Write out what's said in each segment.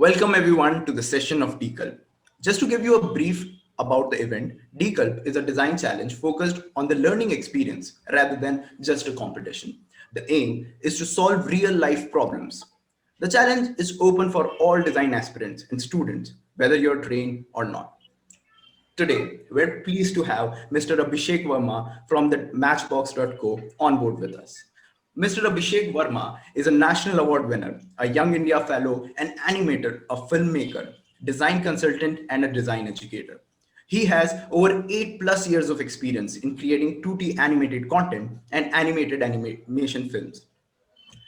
Welcome everyone to the session of DCulp. Just to give you a brief about the event, DCulp is a design challenge focused on the learning experience rather than just a competition. The aim is to solve real life problems. The challenge is open for all design aspirants and students, whether you're trained or not. Today, we're pleased to have Mr. Abhishek Verma from the Matchbox.co on board with us. Mr. Abhishek Verma is a national award winner, a Young India Fellow, an animator, a filmmaker, design consultant, and a design educator. He has over 8+ years of experience in creating 2D animated content and animated animation films.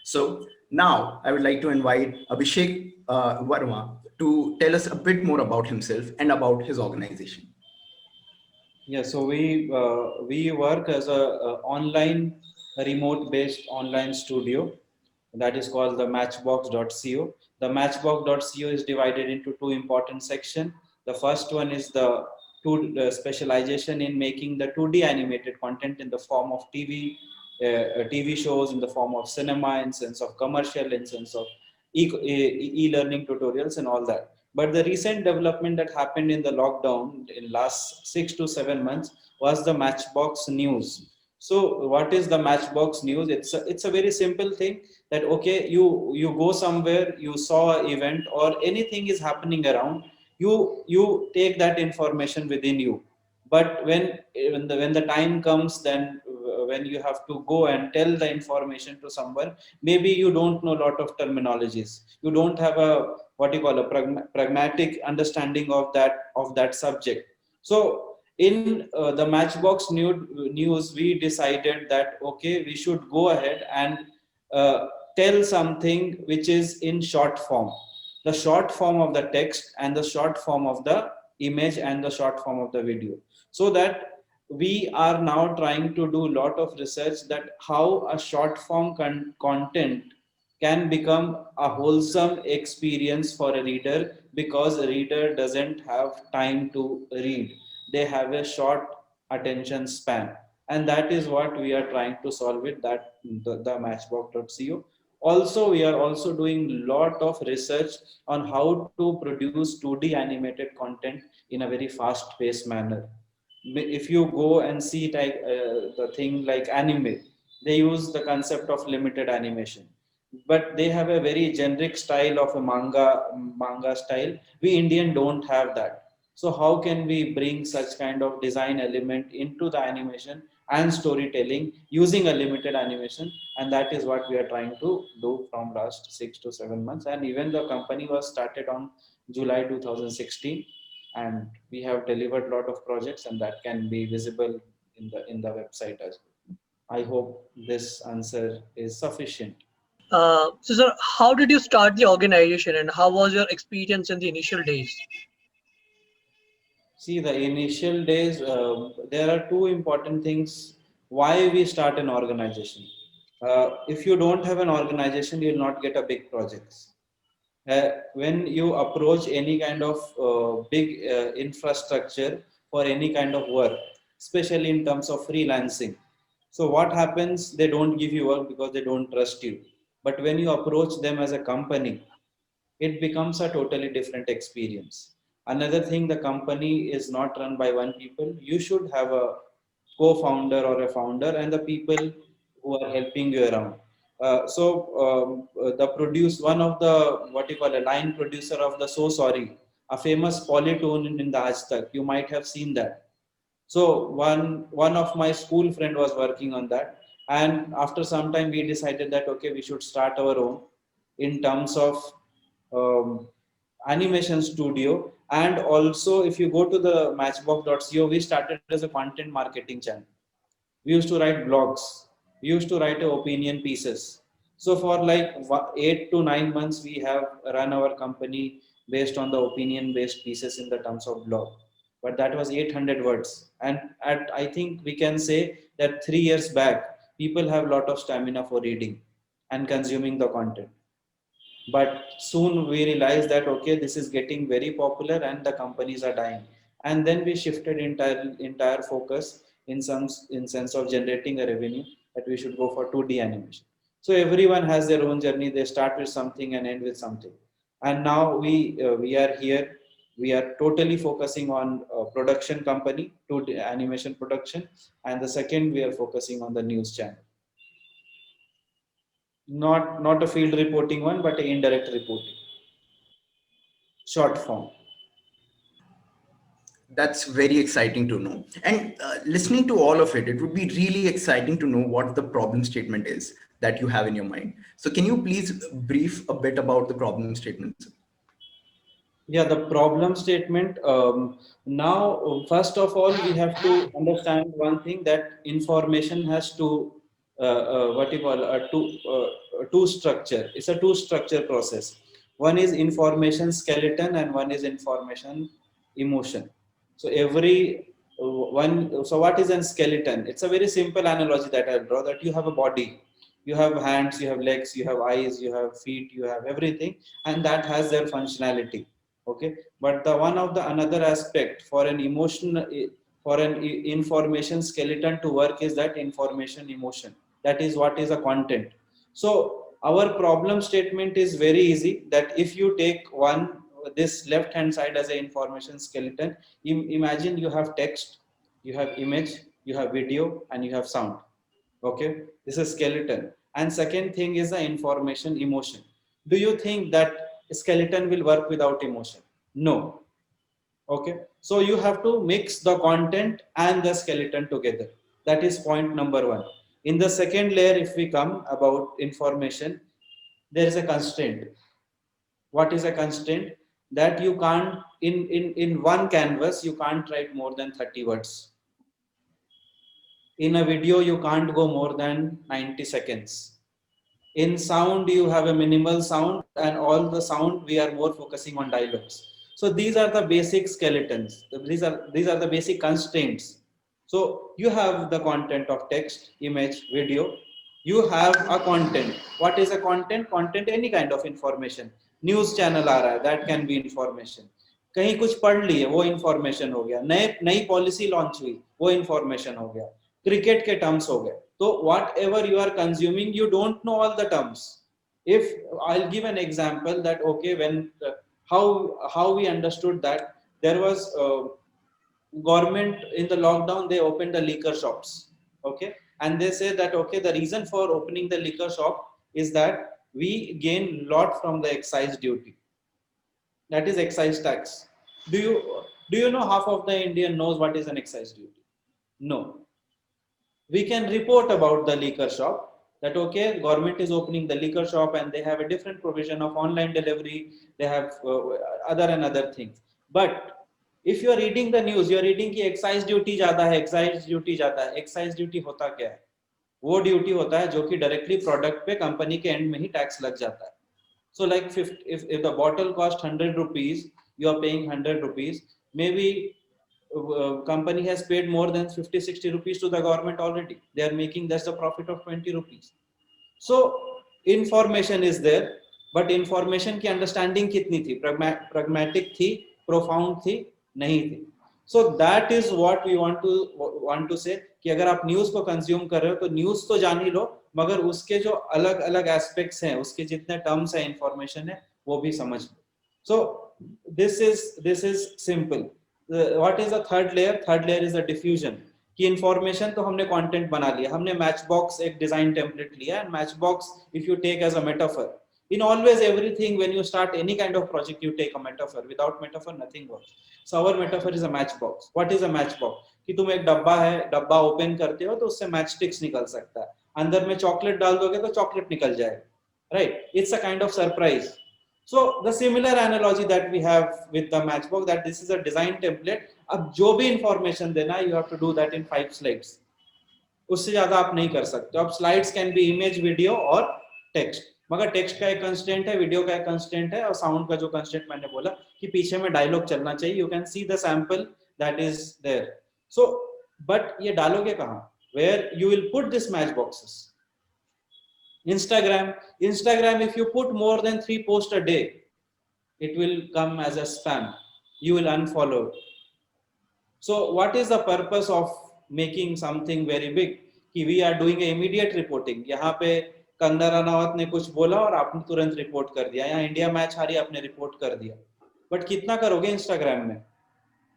So now I would like to invite Abhishek Verma to tell us a bit more about himself and about his organization. Yeah, so we work as a online remote-based online studio that is called the Matchbox.co. The Matchbox.co is divided into two important sections. The first one is the specialization in making the 2D animated content in the form of TV shows, in the form of cinema, in sense of commercial, in sense of e-learning tutorials and all that. But the recent development that happened in the lockdown in last 6 to 7 months was the Matchbox News. So what is the Matchbox News? It's a very simple thing that okay, you go somewhere, you saw an event or anything is happening around, you take that information within you. But when the time comes, then when you have to go and tell the information to someone, maybe you don't know a lot of terminologies, you don't have a what you call a pragmatic understanding of that subject. So in the News, we decided that okay, we should go ahead and uh, tell something which is in short form, the short form of the text and the short form of the image and the short form of the video. So that we are now trying to do a lot of research that how a short form content can become a wholesome experience for a reader, because a reader doesn't have time to read, they have a short attention span. And that is what we are trying to solve with that the Matchbox.co. Also, we are also doing lot of research on how to produce 2D animated content in a very fast paced manner. If you go and see the thing like anime, they use the concept of limited animation, but they have a very generic style of a manga style. We Indian don't have that. So how can we bring such kind of design element into the animation and storytelling using a limited animation? And that is what we are trying to do from last 6 to 7 months. And even the company was started on July 2016, and we have delivered a lot of projects, and that can be visible in the website as well. I hope this answer is sufficient. So, sir, how did you start the organization and how was your experience in the initial days? See, the initial days, there are two important things why we start an organization. If you don't have an organization, you will not get a big projects. When you approach any kind of big infrastructure for any kind of work, especially in terms of freelancing, so what happens? They don't give you work because they don't trust you. But when you approach them as a company, it becomes a totally different experience. Another thing, the company is not run by one people. You should have a co-founder or a founder and the people who are helping you around. The produce one of the what you call a line producer of the So Sorry, a famous polytone in the Aaj Tak. You might have seen that. So one of my school friend was working on that, and after some time we decided that okay, we should start our own in terms of um, animation studio. And also, if you go to the Matchbox.co, we started as a content marketing channel. We used to write blogs, we used to write opinion pieces. So for like 8 to 9 months, we have run our company based on the opinion based pieces in the terms of blog. But that was 800 words. And I think we can say that 3 years back, people have a lot of stamina for reading and consuming the content. But soon we realized that okay, this is getting very popular and the companies are dying. And then we shifted entire focus in sense of generating a revenue, that we should go for 2D animation. So everyone has their own journey. They start with something and end with something. And now we are here. We are totally focusing on production company to animation production, and the second we are focusing on the news channel. Not a field reporting one, but a indirect reporting, short form. That's very exciting to know. And listening to all of it, it would be really exciting to know what the problem statement is that you have in your mind. So, can you please brief a bit about the problem statements? Yeah, the problem statement. Now, first of all, we have to understand one thing, that information has to what you call a two structure. It's a two structure process. One is information skeleton and one is information emotion. So every one. So what is a skeleton? It's a very simple analogy that I'll draw. That you have a body, you have hands, you have legs, you have eyes, you have feet, you have everything, and that has their functionality. Okay, but the one of the another aspect for an emotion, for an information skeleton to work, is that information emotion. That is what is a content. So our problem statement is very easy, that if you take one, this left hand side as an information skeleton, imagine you have text, you have image, you have video, and you have sound. Okay, this is skeleton. And second thing is the information emotion. Do you think that skeleton will work without emotion? No. Okay, so you have to mix the content and the skeleton together. That is point number one. In the second layer, if we come about information, there is a constraint. What is a constraint? That you can't, in one canvas you can't write more than 30 words. In a video you can't go more than 90 seconds. In sound you have a minimal sound, and all the sound we are more focusing on dialogues. So these are the basic skeletons, these are the basic constraints. So you have the content of text, image, video. You have a content. What is a content? Content, any kind of information. News channel आ रहा है, that can be information. कहीं कुछ पढ़ लिए, वो information हो गया. नई policy launch हुई, वो information हो गया. Cricket के terms हो गए. So whatever you are consuming, you don't know all the terms. If I'll give an example, that okay, when how we understood that there was government in the lockdown, they opened the liquor shops. Okay, and they say that okay, the reason for opening the liquor shop is that we gain lot from the excise duty. That is excise tax. Do you know half of the Indian knows what is an excise duty? No. We can report about the liquor shop, that okay, government is opening the liquor shop and they have a different provision of online delivery, they have other and other things. But if you are reading the news, you are reading कि excise duty ज़्यादा है, excise duty ज़्यादा है. Excise duty होता क्या है? वो duty होता है जो कि डायरेक्टली प्रोडक्ट पे कंपनी के एंड में ही टैक्स लग जाता है. So like if the bottle cost 100 rupees, you are paying 100 rupees, maybe company has paid more than 50-60 rupees to the government already. They are making that's the profit of 20 rupees. So information is there, but information की understanding कितनी थी? Pragmatic थी, profound थी, नहीं थी. So that is what we want to say, कि अगर आप न्यूज को कंज्यूम कर रहे हो तो न्यूज तो जान ही लो, मगर उसके जो अलग अलग एस्पेक्ट्स हैं, उसके जितने टर्म्स है, इंफॉर्मेशन है, वो भी समझ लो. So this is simple. What is the third layer? Third layer is the diffusion. कि इंफॉर्मेशन तो हमने कंटेंट बना लिया, हमने मैच बॉक्स एक डिजाइन टेम्पलेट लिया, and match box if you take as a metaphor, in always everything when you start any kind of project, you take a metaphor. Without metaphor nothing works. So our metaphor is a matchbox. What is a matchbox? कि तुम एक डब्बा है, डब्बा open करते हो तो उससे मैच स्टिक्स निकल सकता है, अंदर में चॉकलेट डाल दोगे तो चॉकलेट निकल जाएगा, right? It's a kind of surprise. So the similar analogy that we have with the matchbox, that this is a design template. अब जो भी information देना, you have to do that in 5 slides. उससे ज्यादा आप नहीं कर सकते. अब slides can be image, video और text. मगर टेक्स्ट का एक कंस्टेंट है, वीडियो का एक कंस्टेंट है, और साउंड का जो कंस्टेंट मैंने बोला कि पीछे में डायलॉग चलना चाहिए. You can see the sample that is there. So but ये डालोगे कहाँ? Where you will put this match boxes? Instagram, if you put more than 3 posts a day, it will come as a spam. You will unfollow. So what is the purpose of making something very big? कि we are doing a immediate reporting. यहाँ पे कंगना रनावत ने कुछ बोला और आपने तुरंत report कर दिया, या इंडिया मैच हारी आपने रिपोर्ट कर दिया, बट कितना करोगे इंस्टाग्राम में?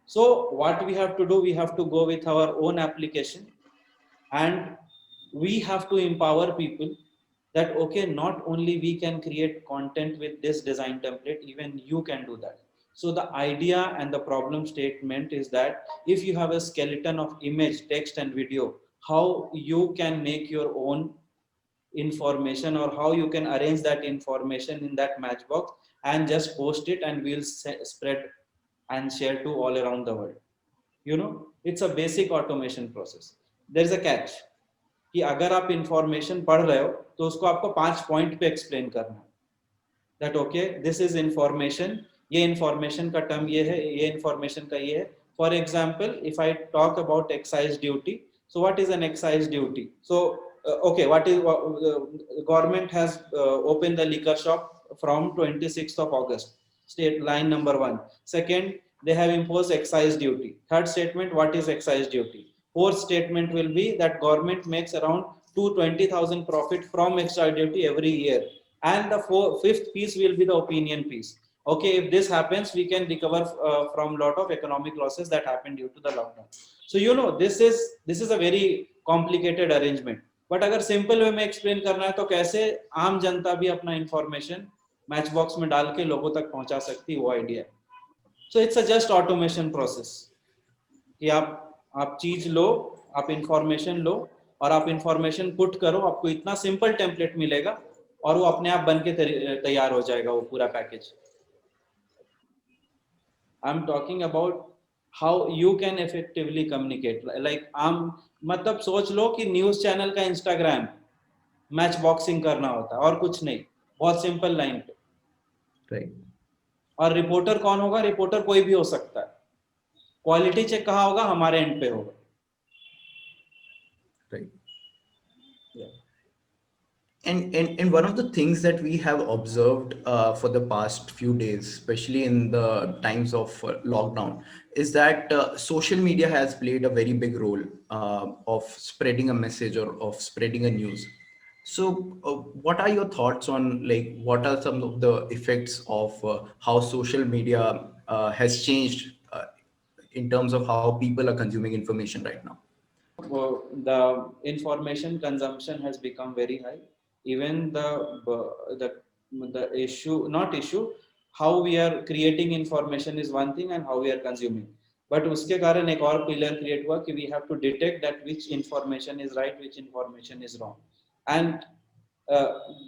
So what we have to do, we have to go with our own application and we have to empower people that okay, not only we can create content with this design template, even you can do that. So the idea and the problem statement is that if you have a skeleton of image, text and video, how you can make your own information, or how you can arrange that information in that matchbox and just post it, and we'll spread and share to all around the world. You know, it's a basic automation process. There's a catch कि अगर आप information पढ़ रहे हो तो उसको आपको 5 point पे एक्सप्लेन करना है, that okay this is information, ये इंफॉर्मेशन का टर्म ये है, ये इंफॉर्मेशन का ये है. For example if I talk about excise duty, so what is an excise duty? So okay, what is government has opened the liquor shop from 26th of August, state line number 1. Second, they have imposed excise duty. Third statement, what is excise duty? Fourth statement will be that government makes around 220,000 profit from excise duty every year, and the fifth piece will be the opinion piece. Okay, if this happens, we can recover from lot of economic losses that happened due to the lockdown. So you know, this is a very complicated arrangement, but अगर simple way में explain करना है तो कैसे आम जनता भी अपना information match box में डाल के लोगों तक पहुंचा सकती है, वो आइडिया है. So it's a just automation process कि आप चीज लो, आप इंफॉर्मेशन लो और आप इंफॉर्मेशन पुट करो, आपको इतना सिंपल टेम्पलेट मिलेगा और वो अपने आप बन के तैयार हो जाएगा वो पूरा package. I am talking about how you can effectively communicate. Like आम मतलब सोच लो कि न्यूज चैनल का इंस्टाग्राम मैच बॉक्सिंग करना होता है और कुछ नहीं, बहुत सिंपल लाइन पे. Right. और रिपोर्टर कौन होगा? रिपोर्टर कोई भी हो सकता है. क्वालिटी चेक कहाँ होगा? हमारे एंड पे होगा. Right. Yeah. And one of the things that we have observed for the past few days, especially in the times of lockdown, is that social media has played a very big role of spreading a message or of spreading a news. So, what are your thoughts on, like, what are some of the effects of how social media has changed in terms of how people are consuming information right now? The information consumption has become very high. Even the issue, not issue, how we are creating information is one thing and how we are consuming. But उसके कारण एक और pillar create हुआ कि we have to detect that which information is right, which information is wrong, and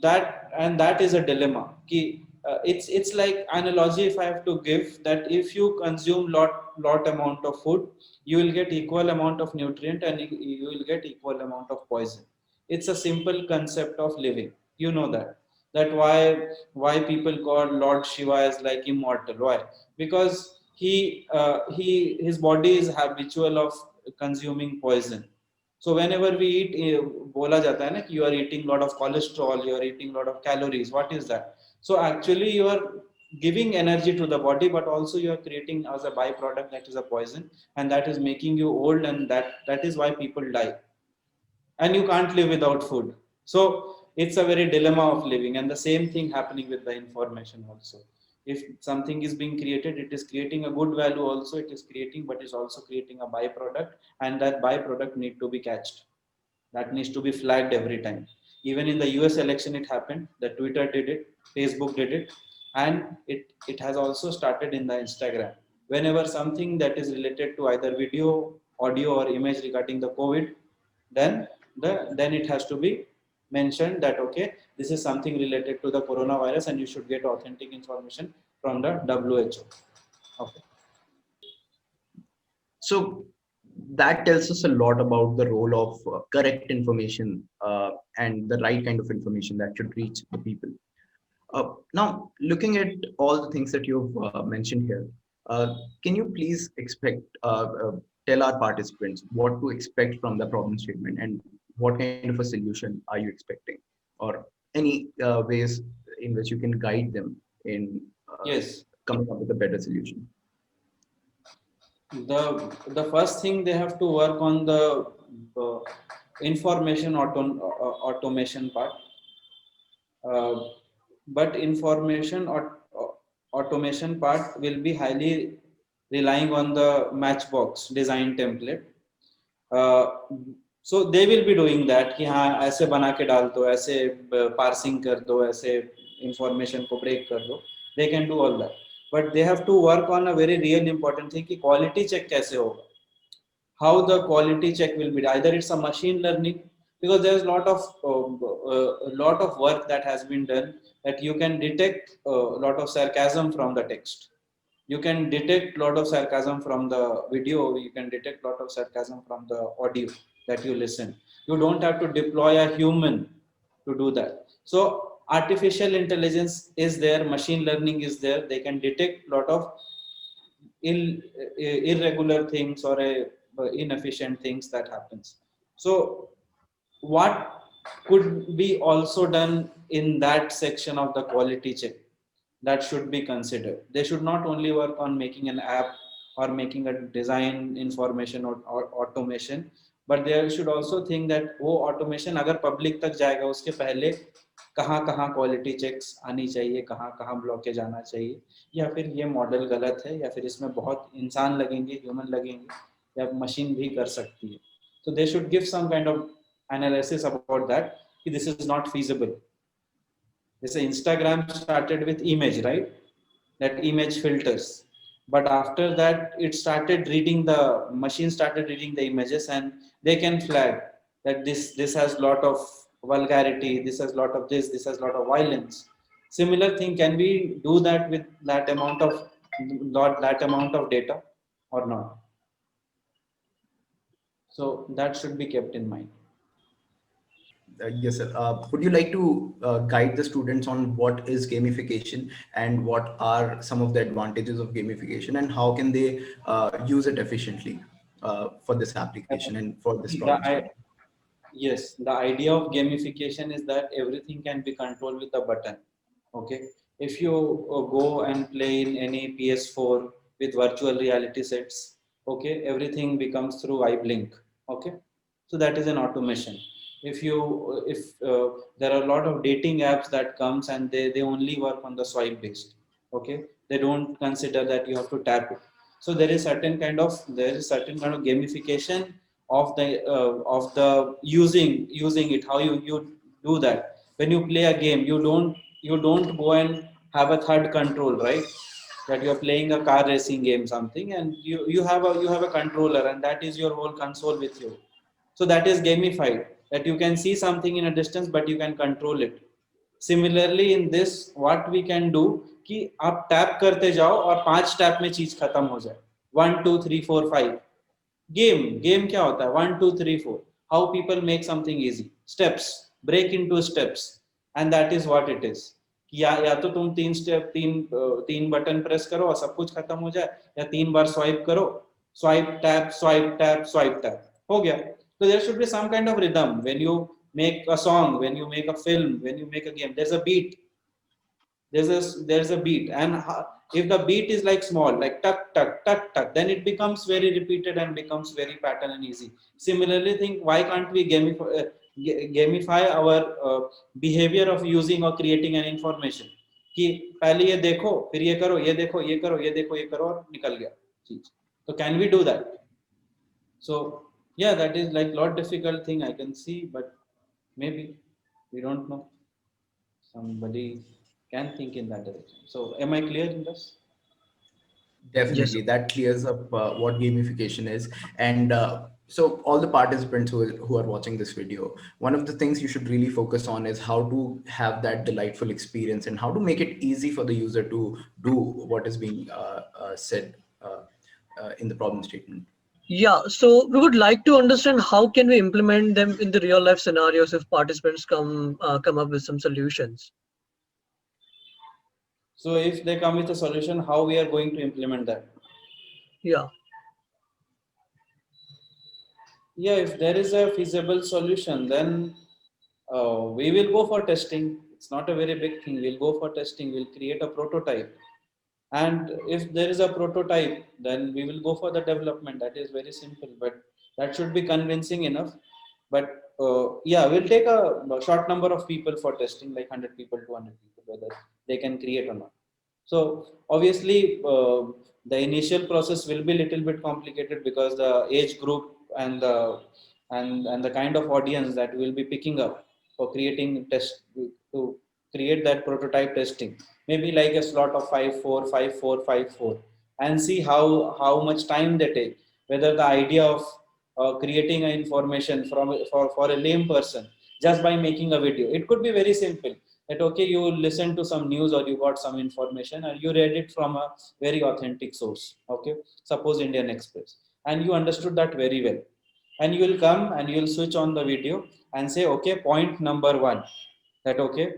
that is a dilemma. कि it's like analogy if I have to give, that if you consume lot amount of food, you will get equal amount of nutrient and you will get equal amount of poison. It's a simple concept of living. You know that why people call Lord Shiva as like immortal. Why? Because his body is habitual of consuming poison. So whenever we eat, बोला जाता है ना कि you are eating lot of cholesterol, you are eating lot of calories. What is that? So actually you are giving energy to the body, but also you are creating as a byproduct that is a poison, and that is making you old, and that is why people die. And you can't live without food. So it's a very dilemma of living, and the same thing happening with the information also. If something is being created, it is creating a good value also, it is creating, but it's also creating a byproduct, and that byproduct need to be catched. That needs to be flagged every time. Even in the US election it happened, the Twitter did it, Facebook did it, and it has also started in the Instagram. Whenever something that is related to either video, audio or image regarding the COVID, then it has to be mentioned that okay, this is something related to the coronavirus and you should get authentic information from the WHO. Okay. So that tells us a lot about the role of correct information and the right kind of information that should reach the people. Now, looking at all the things that you've mentioned here, can you please tell our participants what to expect from the problem statement and what kind of a solution are you expecting, or any ways in which you can guide them in Yes. coming up with a better solution? The first thing they have to work on the information automation part. uh, but information or automation part will be highly relying on the Matchbox design template. So they will be doing that कि हाँ ऐसे बना के डाल दो, ऐसे parsing कर दो, ऐसे इंफॉर्मेशन को ब्रेक कर दो. They can do all that, but they have to work on a very real important thing कि क्वालिटी चेक कैसे होगा. How the quality check will be, either it's a machine learning, because there's a lot of work that has been done, that you can detect a lot of sarcasm from the text, you can detect lot of sarcasm from the video, you can detect lot of sarcasm from the audio that you listen. You don't have to deploy a human to do that. So artificial intelligence is there, machine learning is there, they can detect lot of irregular things or inefficient things that happens. So what could be also done in that section of the quality check that should be considered? They should not only work on making an app or making a design information or automation, but they should also think that वो automation अगर public तक जाएगा उसके पहले कहाँ कहाँ quality checks आनी चाहिए, कहाँ कहाँ ब्लॉकेज आना चाहिए, या फिर ये मॉडल गलत है, या फिर इसमें बहुत इंसान लगेंगे, ह्यूमन लगेंगे, या मशीन भी कर सकती है. So they should give some kind of analysis about that. This is not feasible. This Instagram started with image, right? That image filters. But after that, it started reading the machine started reading the images, and they can flag that this has lot of vulgarity, this has lot of this has lot of violence. Similar thing, can we do that with that amount of data or not? So that should be kept in mind. Yes, sir. Would you like to guide the students on what is gamification and what are some of the advantages of gamification and how can they use it efficiently for this application and for this problem statement? Yes, the idea of gamification is that everything can be controlled with a button. Okay, if you go and play in any PS4 with virtual reality sets, okay, everything becomes through eye blink. Okay, so that is an automation. If there are a lot of dating apps that comes and they only work on the swipe based. Okay, they don't consider that you have to tap it. So there is certain kind of gamification of the using it, how you do that. When you play a game, you don't go and have a third control, right? That you're playing a car racing game something, and you have a controller, and that is your whole console with you. So that is gamified, that you can see something in a distance but you can control it. Similarly in this, what we can do कि आप tap करते जाओ और 5 tap में चीज खत्म हो जाए. 1 2 3 4 5. गेम क्या होता है? 1 2 3 4. How people make something easy. Steps. Break into steps. And that is what it is. या तो तुम तीन बटन प्रेस करो और सब कुछ खत्म हो जाए, या 3 बार स्वाइप करो, swipe tap swipe tap swipe tap, हो गया. So there should be some kind of rhythm when you make a song, when you make a film, when you make a game. There's a beat. There's a beat, and if the beat is like small, like tuck tuck tuck tuck, then it becomes very repeated and becomes very pattern and easy. Similarly, think why can't we gamify our behavior of using or creating an information? कि पहले ये देखो, फिर ये करो, ये देखो, ये करो, ये देखो, ये करो, और निकल गया चीज. So can we do that? So yeah, that is like lot difficult thing I can see, but maybe we don't know. Somebody can think in that direction. So am I clear in this? Yes, sir. Definitely, that clears up what gamification is. And so, all the participants who are watching this video, one of the things you should really focus on is how to have that delightful experience and how to make it easy for the user to do what is being said in the problem statement. Yeah, so we would like to understand how can we implement them in the real life scenarios if participants come up with some solutions. So if they come with a solution, how we are going to implement that? Yeah, Yeah, if there is a feasible solution, then we will go for testing. It's not a very big thing. We'll go for testing. We'll create a prototype. And if there is a prototype, then we will go for the development. That is very simple, but that should be convincing enough. But yeah, we'll take a short number of people for testing, like 100 people, 200 people, whether they can create or not. So obviously, the initial process will be a little bit complicated because the age group and the kind of audience that we'll be picking up for creating test to create that prototype testing, maybe like a slot of 5 4 5 4 5 4, and see how much time they take. Whether the idea of creating a information for a lame person just by making a video, it could be very simple, that okay, you listen to some news or you got some information and you read it from a very authentic source, okay, suppose Indian Express, and you understood that very well, and you will come and you will switch on the video and say, okay, point number 1, that okay,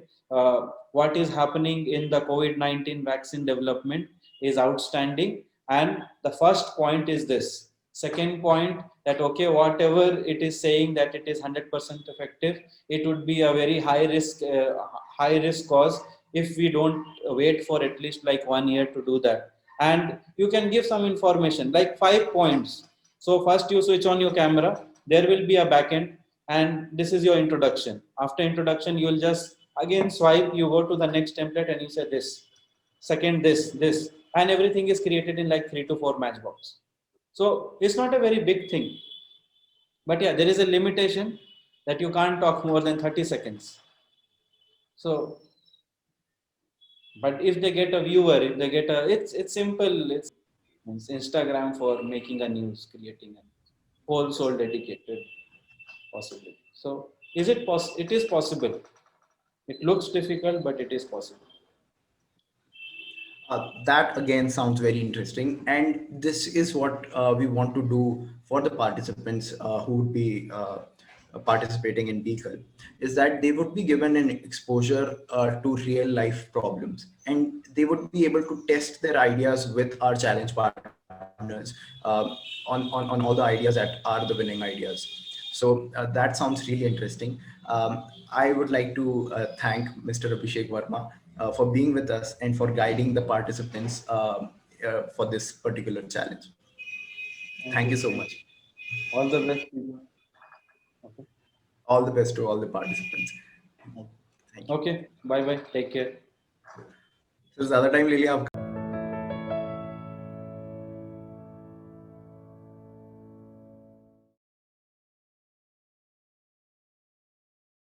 what is happening in the COVID-19 vaccine development is outstanding, and the first point is this. Second point, that okay, whatever it is saying that it is 100% effective, it would be a very high risk cause if we don't wait for at least like 1 year to do that. And you can give some information like 5 points. So first you switch on your camera, there will be a backend, and this is your introduction. After introduction, you will just again swipe, you go to the next template and you say this, second this, and everything is created in like 3 to 4 matchbox. So it's not a very big thing, but yeah, there is a limitation that you can't talk more than 30 seconds. So, but if they get a viewer, if they get a, it's simple. It's Instagram for making a news, creating a whole soul dedicated possibility. So, it is possible. It looks difficult, but it is possible. That again sounds very interesting, and this is what we want to do for the participants who would be participating in Beacle, is that they would be given an exposure to real life problems, and they would be able to test their ideas with our challenge partners on all the ideas that are the winning ideas. So that sounds really interesting. I would like to thank Mr. Abhishek Verma for being with us and for guiding the participants for this particular challenge. Thank Thank you. you so much. All the best. Okay. All the best to all the participants. Thank you. Okay. Bye bye. Take care. So ज़्यादा time ले लिया आपका.